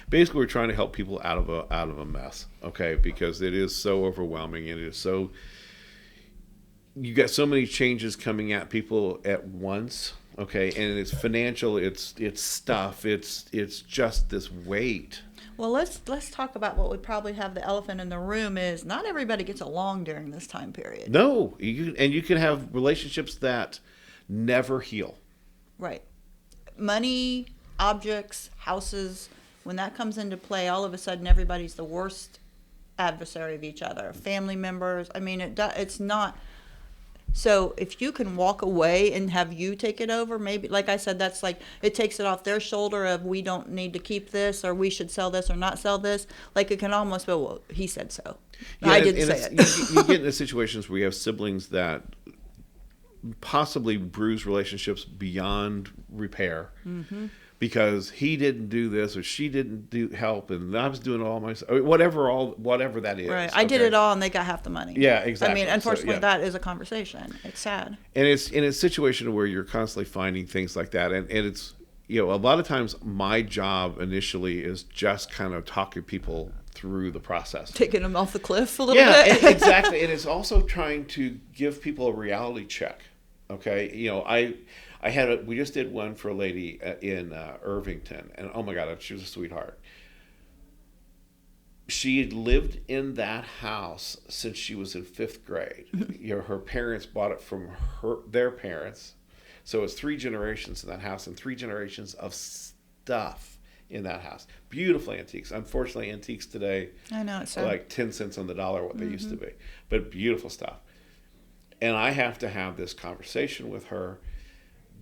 Basically, we're trying to help people out of a mess. Okay, because it is so overwhelming and it is so. you got so many changes coming at people at once. Okay, and it's financial, it's stuff, it's just this weight. Well, let's talk about what would probably have the elephant in the room is not everybody gets along during this time period. No, you can have relationships that never heal. Right. Money, objects, houses, when that comes into play, all of a sudden everybody's the worst adversary of each other. Family members. I mean, it's not. So if you can walk away and have you take it over, maybe, like I said, that's like, it takes it off their shoulder of we don't need to keep this or we should sell this or not sell this. Like it can almost be, well, he said so. Yeah, I didn't say it. You get into situations where you have siblings that possibly bruise relationships beyond repair. Mm-hmm. Because he didn't do this or she didn't do help and I was doing all my whatever that is. Right. I did it all and they got half the money. Yeah, exactly. I mean, unfortunately, So, yeah. that is a conversation. It's sad. And it's in a situation where you're constantly finding things like that. And it's, a lot of times my job initially is just kind of talking people through the process. Taking them off the cliff a little bit. Yeah, exactly. And it's also trying to give people a reality check. Okay. We just did one for a lady in Irvington, and oh my God, she was a sweetheart. She had lived in that house since she was in 5th grade. Her parents bought it from their parents, so it's 3 generations in that house and 3 generations of stuff in that house. Beautiful antiques. Unfortunately, antiques today, I know, it's sad. like 10 cents on the dollar what they used to be, but beautiful stuff. And I have to have this conversation with her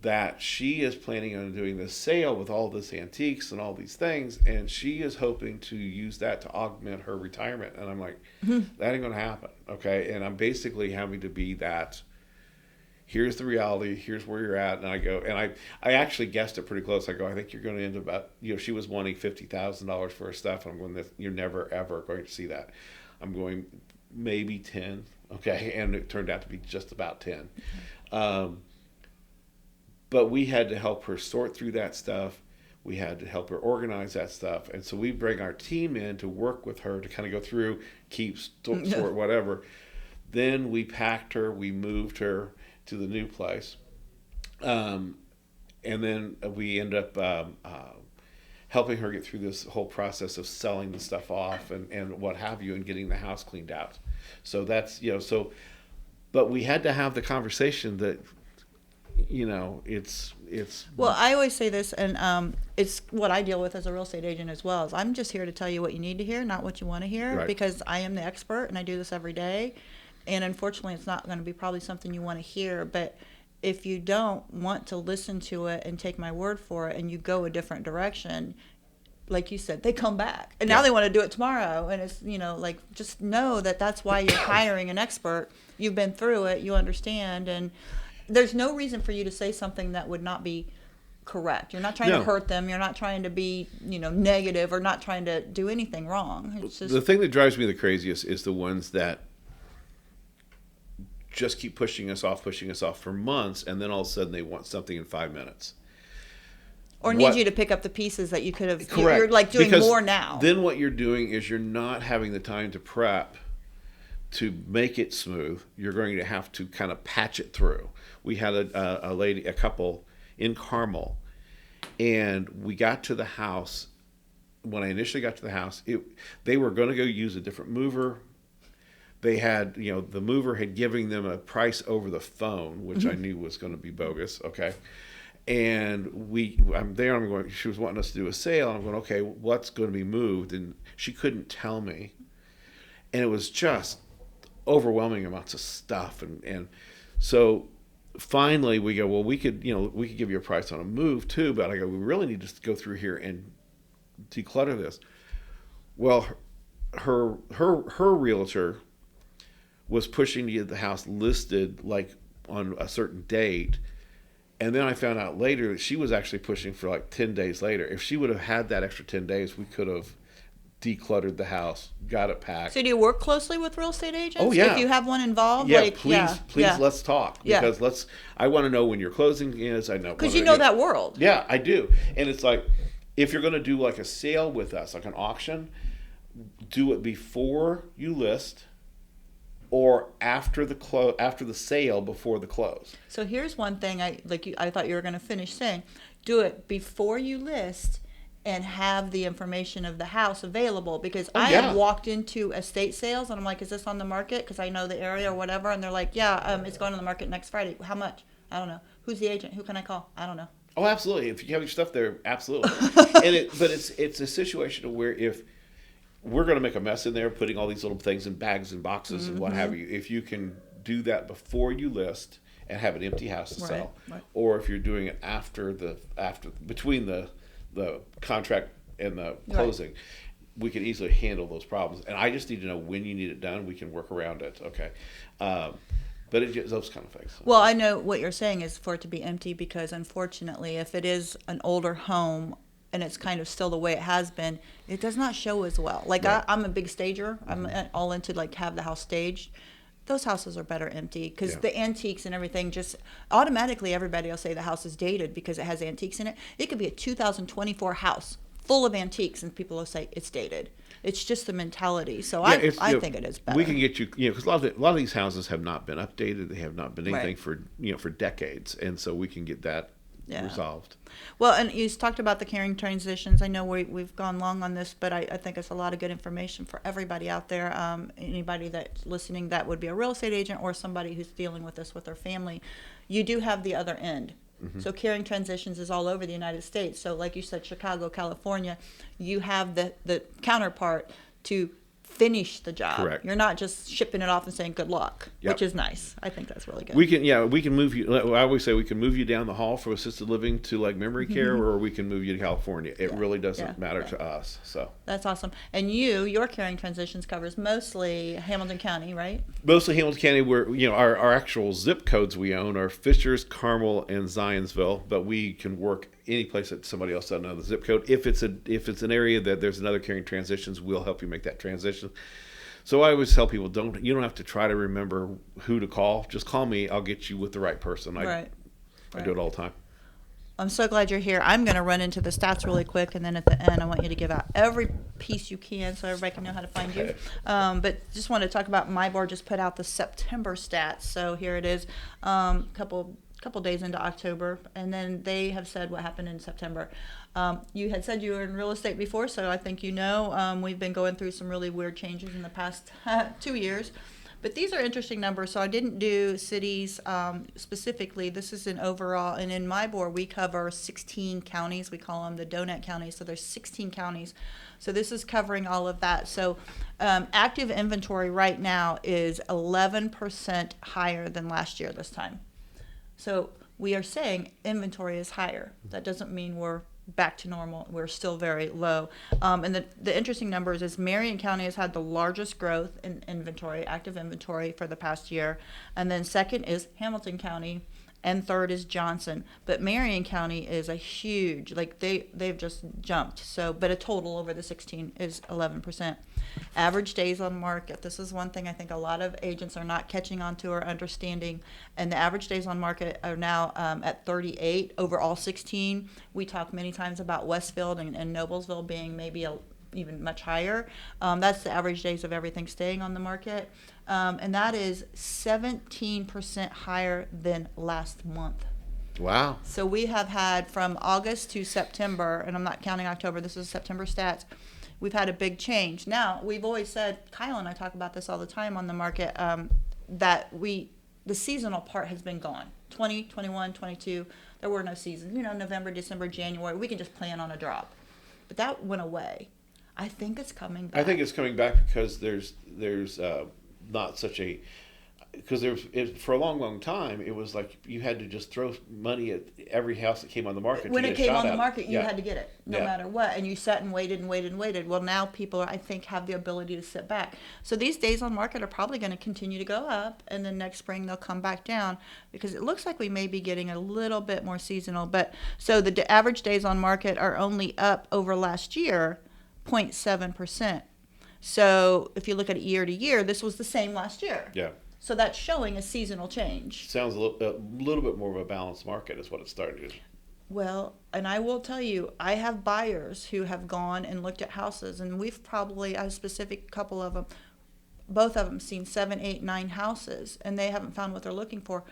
that she is planning on doing this sale with all this antiques and all these things, and she is hoping to use that to augment her retirement. And I'm like, that ain't going to happen, okay? And I'm basically having to be that, here's the reality, here's where you're at. And I go, and I actually guessed it pretty close. I go, I think you're going to end up about, she was wanting $50,000 for her stuff, and I'm going, you're never, ever going to see that. I'm going, maybe 10, okay? And it turned out to be just about 10. But we had to help her sort through that stuff. We had to help her organize that stuff. And so we bring our team in to work with her to kind of go through, keep, sort, whatever. Then we packed her, we moved her to the new place. And then we end up helping her get through this whole process of selling the stuff off and what have you, and getting the house cleaned out. So that's, but we had to have the conversation that, it's well, I always say this, and it's what I deal with as a real estate agent as well, is I'm just here to tell you what you need to hear, not what you want to hear, right. Because I am the expert and I do this every day, and unfortunately it's not going to be probably something you want to hear, but if you don't want to listen to it and take my word for it and you go a different direction, like you said, they come back and now they want to do it tomorrow, and it's just know that that's why you're hiring an expert. You've been through it, you understand, and there's no reason for you to say something that would not be correct. You're not trying to hurt them. You're not trying to be, negative, or not trying to do anything wrong. It's just... The thing that drives me the craziest is the ones that just keep pushing us off for months, and then all of a sudden they want something in 5 minutes. Or need you to pick up the pieces that you could have. Correct. You're like doing because more now. Then what you're doing is you're not having the time to prep to make it smooth. You're going to have to kind of patch it through. We had a couple in Carmel, and we got to the house. When I initially got to the house, they were going to go use a different mover. They had, the mover had given them a price over the phone, which I knew was going to be bogus. Okay. And I'm there, I'm going, she was wanting us to do a sale. And I'm going, okay, what's going to be moved? And she couldn't tell me. And it was just overwhelming amounts of stuff. And so finally we go, well, we could give you a price on a move too, but I go, we really need to go through here and declutter this. Well, her realtor was pushing to get the house listed like on a certain date. And then I found out later that she was actually pushing for like 10 days later. If she would have had that extra 10 days, we could have decluttered the house, got it packed. So do you work closely with real estate agents? Oh, yeah. If you have one involved? Yeah, please, let's talk. Yeah. Because I want to know when your closing is. I know. Because you know that world. Yeah, I do. And it's like, if you're going to do like a sale with us, like an auction, do it before you list or after the sale before the close. So here's one thing I thought you were going to finish saying. Do it before you list and have the information of the house available, because I have walked into estate sales and I'm like, is this on the market? Because I know the area or whatever. And they're like, yeah, it's going on the market next Friday. How much? I don't know. Who's the agent? Who can I call? I don't know. Oh, absolutely. If you have your stuff there, absolutely. But it's a situation where if we're going to make a mess in there, putting all these little things in bags and boxes and what have you. If you can do that before you list and have an empty house to sell, or if you're doing it between the contract and the closing, we can easily handle those problems. And I just need to know when you need it done. We can work around it. Okay. But it's those kind of things. Well, I know what you're saying is for it to be empty, because unfortunately, if it is an older home and it's kind of still the way it has been, it does not show as well. Like I'm a big stager. I'm all into like have the house staged. Those houses are better empty, because the antiques and everything, just automatically everybody will say the house is dated because it has antiques in it. It could be a 2024 house full of antiques and people will say it's dated. It's just the mentality. So I think it is better. We can get you, because a lot of these houses have not been updated. They have not been anything for decades, and so we can get that resolved. Well, and you talked about the caring transitions. I know we've gone long on this, but I think it's a lot of good information for everybody out there. Anybody that's listening that would be a real estate agent or somebody who's dealing with this with their family. You do have the other end. So caring transitions is all over the United States. So like you said, Chicago, California, you have the counterpart to finish the job. Correct. You're not just shipping it off and saying good luck, which is nice. I think that's really good. We can move you. I always say we can move you down the hall from assisted living to like memory care, or we can move you to California. It really doesn't matter to us. So that's awesome. And your caring transitions covers mostly Hamilton County, right? Mostly Hamilton County. Where our actual zip codes we own are Fishers, Carmel, and Zionsville, but we can work any place that somebody else doesn't know the zip code. If it's an area that there's another caring transitions, we'll help you make that transition. So I always tell people, you don't have to try to remember who to call. Just call me. I'll get you with the right person. I do it all the time. I'm so glad you're here. I'm going to run into the stats really quick, and then at the end I want you to give out every piece you can so everybody can know how to find you. But just want to talk about my board just put out the September stats. So here it is, couple days into October, and then they have said what happened in September. You had said you were in real estate before, so I think we've been going through some really weird changes in the past 2 years. But these are interesting numbers, so I didn't do cities specifically. This is an overall, and in my board we cover 16 counties. We call them the donut counties, so there's 16 counties. So this is covering all of that. So active inventory right now is 11% higher than last year this time. So we are saying inventory is higher. That doesn't mean we're back to normal. We're still very low. And the interesting numbers is Marion County has had the largest growth in inventory, active inventory for the past year. And then second is Hamilton County, and third is Johnson. But Marion County is a huge, like they've just jumped. So, but a total over the 16 is 11%. Average days on market. This is one thing I think a lot of agents are not catching on to or understanding. And the average days on market are now at 38 over all 16. We talk many times about Westfield and Noblesville being maybe even much higher. That's the average days of everything staying on the market. And that is 17% higher than last month. Wow. So we have had from August to September, and I'm not counting October, this is September stats, we've had a big change. Now, we've always said, Kyle and I talk about this all the time on the market, that the seasonal part has been gone. 20, 21, 22, there were no seasons. November, December, January, we can just plan on a drop. But that went away. I think it's coming back. I think it's coming back because there's not such a, because for a long time it was like you had to just throw money at every house that came on the market. When it came on the market, you had to get it no matter what, and you sat and waited and waited and waited. Well, now people I think have the ability to sit back. So these days on market are probably going to continue to go up, and then next spring they'll come back down because it looks like we may be getting a little bit more seasonal. But so the average days on market are only up over last year 0.7%. So if you look at it year to year, this was the same last year. Yeah. So that's showing a seasonal change. Sounds a little bit more of a balanced market is what it started to. Well, and I will tell you, I have buyers who have gone and looked at houses, and we've probably, a specific couple of them, both of them seen 7, 8, 9 houses, and they haven't found what they're looking for.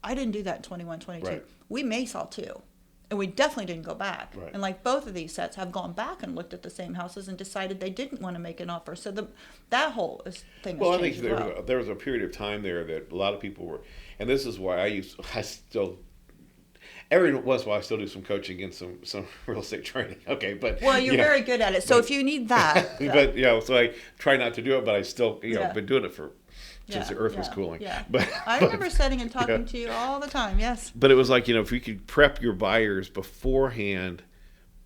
I didn't do that in 21, 22. Right. We may saw 2. And we definitely didn't go back. Right. And like both of these sets have gone back and looked at the same houses and decided they didn't want to make an offer. So that whole thing Well, has I think changed as well. there was a period of time there that a lot of people were, and this is why I still, every once in a while I still do some coaching and some real estate training. Okay, but Well, you're very good at it. So if you need that. but so I try not to do it, but I still been doing it since the earth was cooling. Yeah. But I remember sitting and talking to you all the time. Yes. But it was like, if you could prep your buyers beforehand,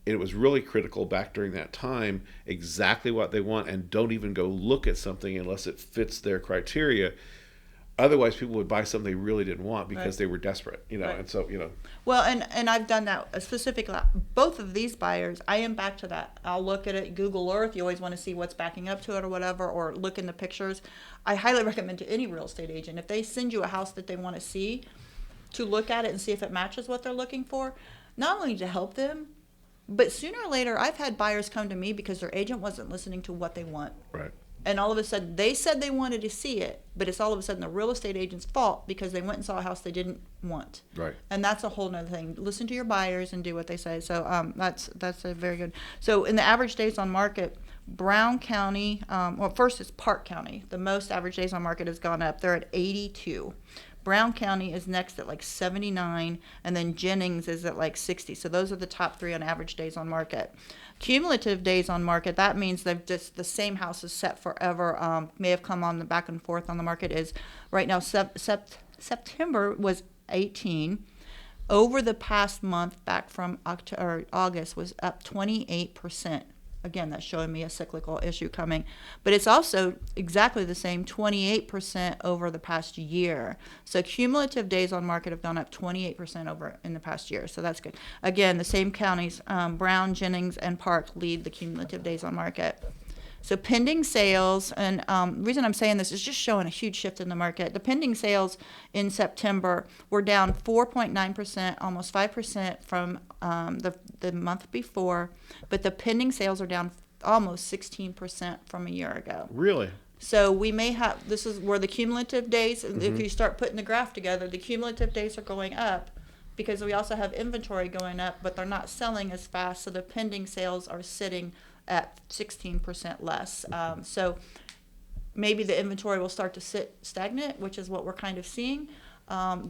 it was really critical back during that time, exactly what they want, and don't even go look at something unless it fits their criteria. Otherwise, people would buy something they really didn't want because they were desperate, Right. and so, Well, and I've done that specifically. Both of these buyers, I am back to that. I'll look at it, Google Earth. You always want to see what's backing up to it or whatever, or look in the pictures. I highly recommend to any real estate agent, if they send you a house that they want to see, to look at it and see if it matches what they're looking for, not only to help them, but sooner or later, I've had buyers come to me because their agent wasn't listening to what they want. right. And all of a sudden, they said they wanted to see it, but it's all of a sudden the real estate agent's fault because they went and saw a house they didn't want. Right. And that's a whole nother thing. Listen to your buyers and do what they say. So that's a very good. So in the average days on market, Brown County, well, first it's Park County. The most average days on market has gone up. They're at 82. Brown County is next at like 79, and then Jennings is at like 60. So those are the top 3 on average days on market. Cumulative days on market, that means they've just the same house is set forever. May have come on the back and forth on the market is right now. September was 18. Over the past month, back from August, was up 28%. Again, that's showing me a cyclical issue coming. But it's also exactly the same, 28% over the past year. So cumulative days on market have gone up 28% over in the past year. So that's good. Again, the same counties, Brown, Jennings, and Park lead the cumulative days on market. So pending sales, and the reason I'm saying this is just showing a huge shift in the market. The pending sales in September were down 4.9%, almost 5% from the month before, but the pending sales are down almost 16% from a year ago. Really? So we may have, this is where the cumulative days, if you start putting the graph together, the cumulative days are going up because we also have inventory going up, but they're not selling as fast, so the pending sales are sitting at 16% less. So maybe the inventory will start to sit stagnant, which is what we're kind of seeing,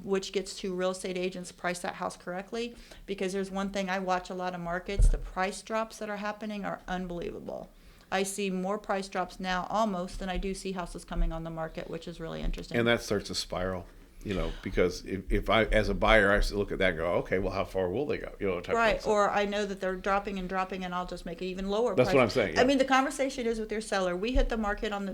which gets to real estate agents price that house correctly. Because there's one thing, I watch a lot of markets, the price drops that are happening are unbelievable. I see more price drops now almost than I do see houses coming on the market, which is really interesting. And that starts to spiral. Because if I, as a buyer, I look at that and go, okay, well, how far will they go? Type right. of thing. Or I know that they're dropping, and I'll just make it even lower. That's price. what I'm saying. Yeah. I mean, the conversation is with your seller. We hit the market on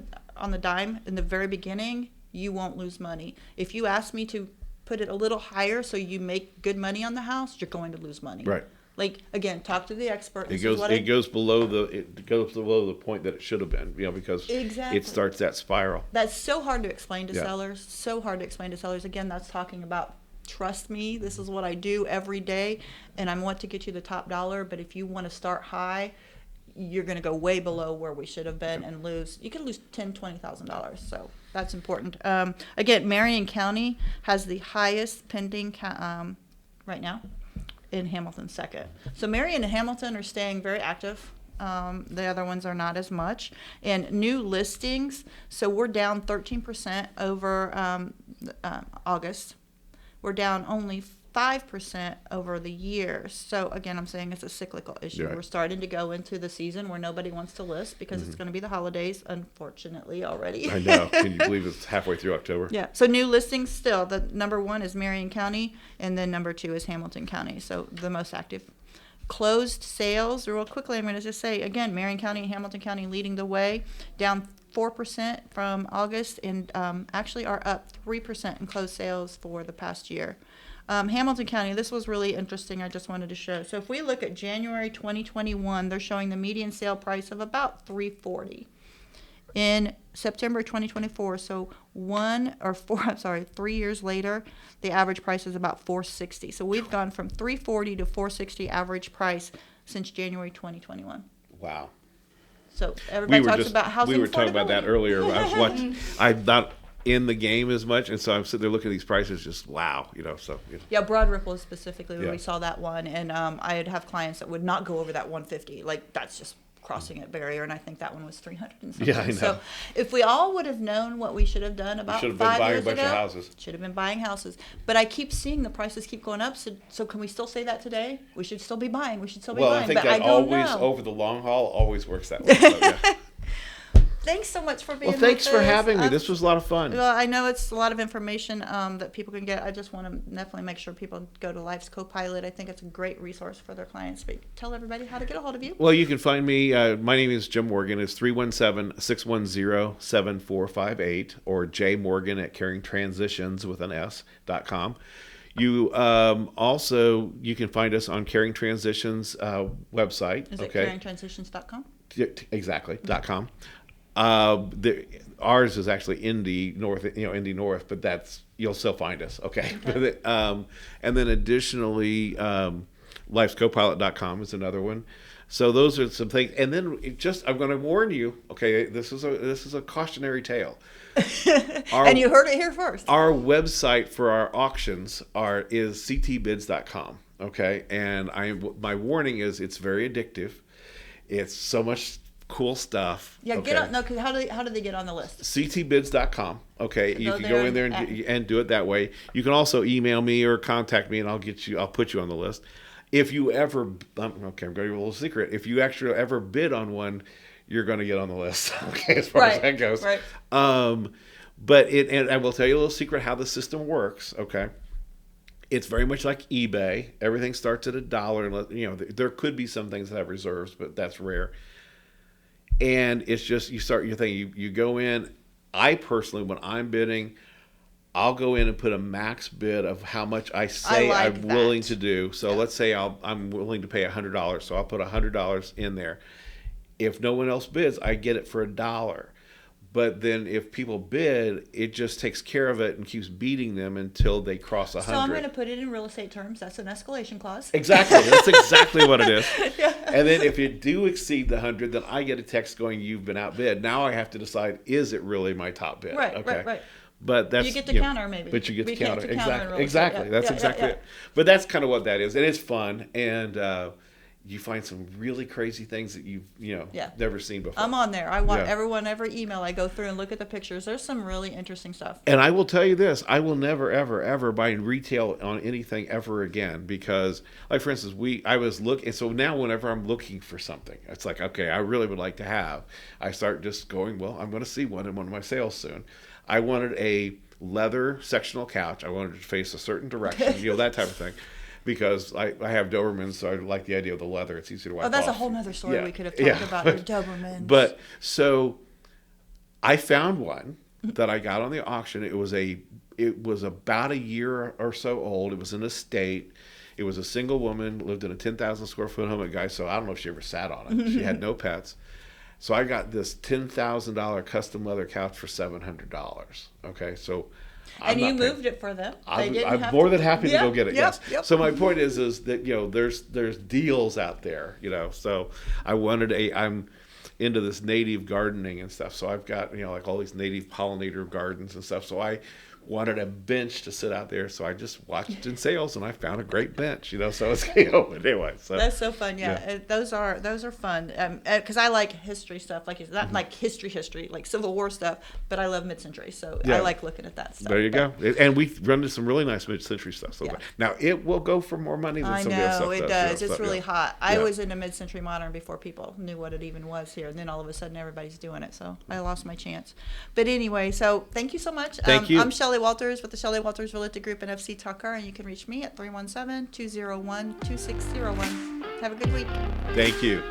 the dime in the very beginning. You won't lose money. If you ask me to put it a little higher so you make good money on the house, you're going to lose money. Right. Like, again, talk to the expert. It goes below the point that it should have been, because Exactly. it starts that spiral. That's so hard to explain to Yeah. sellers. So hard to explain to sellers. Again, that's talking about trust me. This is what I do every day, and I want to get you the top dollar. But if you want to start high, you're going to go way below where we should have been and lose. You can lose $10,000-$20,000. So that's important. Again, Marion County has the highest pending right now. In Hamilton second. So Marion and Hamilton are staying very active. The other ones are not as much. And new listings, so we're down 13% over August. We're down only 5% over the year. So again, I'm saying it's a cyclical issue. Yeah. We're starting to go into the season where nobody wants to list because it's going to be the holidays, unfortunately, already. I know. Can you believe it's halfway through October? Yeah. So new listings still. The number 1 is Marion County, and then number 2 is Hamilton County. So the most active. Closed sales, real quickly, I'm going to just say, again, Marion County and Hamilton County leading the way, down 4% from August, and actually are up 3% in closed sales for the past year. Hamilton County, this was really interesting. I just wanted to show. So if we look at January 2021, they're showing the median sale price of about $340. In September 2024, so 3 years later, the average price is about $460. So we've gone from $340 to $460 average price since January 2021. Wow. So everybody talks about housing we were talking about that affordability. earlier. I was watching. I'm not in the game as much, and so I'm sitting there looking at these prices, just wow, So Yeah, Broad Ripple specifically, when Yeah. we saw that one, and I'd have clients that would not go over that 150. Like, that's just crossing a barrier, and I think that one was 300 and something. Yeah, I know. So if we all would have known what we should have done about should have been 5 buying a years bunch ago, of houses. should have been buying houses. But I keep seeing the prices keep going up, so can we still say that today? We should still be buying. We should still be well, buying. I think but that I don't always know. over the long haul always works that way. So, yeah. Thanks so much for being Well, thanks with for us. having me. This was a lot of fun. Well, I know it's a lot of information that people can get. I just want to definitely make sure people go to Life's Copilot. I think it's a great resource for their clients. But tell everybody how to get a hold of you. Well, you can find me. My name is Jim Morgan. It's 317-610-7458 or jmorgan at caringtransitions with an S.com. You also you can find us on Caring Transitions website. Is it caringtransitions.com? Exactly. .com. Ours is Indy North, but that's you'll still find us. Okay. And then additionally, lifescopilot.com is another one. So those are some things. And then I'm going to warn you. Okay, this is a cautionary tale. And you heard it here first. Our website for our auctions is ctbids.com. Okay, and my warning is it's very addictive. It's so much cool stuff. Yeah, okay. get on. No, because how do they get on the list? ctbids.com. Okay, you can there go in there and do it that way. You can also email me or contact me, and I'll put you on the list. If you ever, I'm going to give you a little secret. If you actually ever bid on one, you're going to get on the list. Okay, as far as that goes. Right. But and I will tell you a little secret how the system works. Okay. It's very much like eBay. Everything starts at $1. There could be some things that have reserves, but that's rare. And it's just you start your thing. You go in. I personally, when I'm bidding, I'll go in and put a max bid of how much I'm willing to do. So let's say I'm willing to pay $100. So I'll put $100 in there. If no one else bids, I get it for $1. But then if people bid, it just takes care of it and keeps beating them until they cross 100. So I'm going to put it in real estate terms. That's an escalation clause. Exactly. That's exactly what it is. Yeah. And then if you do exceed the 100, then I get a text going, you've been outbid. Now I have to decide, is it really my top bid? Right. But that's you get to counter maybe. But you get to counter. Exactly. Exactly. That's exactly it. But that's kind of what that is. And it's fun. And you find some really crazy things that you've never seen before. I'm on there. I want every email I go through and look at the pictures. There's some really interesting stuff. And I will tell you this, I will never, ever, ever buy in retail on anything ever again because, like, for instance, I was looking, so now whenever I'm looking for something, it's like, okay, I really would like to have, I start just going, well, I'm going to see one in one of my sales soon. I wanted a leather sectional couch. I wanted it to face a certain direction, that type of thing. Because I have Dobermans, so I like the idea of the leather. It's easy to wipe off. Oh, that's a whole nother story we could have talked about, your Dobermans. But so I found one that I got on the auction. It was about a year or so old. It was an estate. It was a single woman, lived in a 10,000 square foot home, so I don't know if she ever sat on it. She had no pets. So I got this $10,000 custom leather couch for $700. Okay, so and you moved it for them. I'm more than happy to go get it. Yes. Yep. So my point is that there's deals out there. So I'm into this native gardening and stuff. So I've got like all these native pollinator gardens and stuff. So I wanted a bench to sit out there, so I just watched in sales and I found a great bench. So it's anyway. So that's so fun. Yeah. Those are fun because I like history stuff. Like it's not like history like Civil War stuff, but I love mid-century, so I like looking at that stuff. There you go. And we run into some really nice mid-century stuff. So now it will go for more money than some of the other stuff. I know it does. It's really hot. I was into mid-century modern before people knew what it even was here, and then all of a sudden everybody's doing it. So I lost my chance. But anyway, so thank you so much. Thank you. I'm Shelly Walters with the Shelly Walters Realty Group in FC Tucker, and you can reach me at 317-201-2601. Have a good week. Thank you.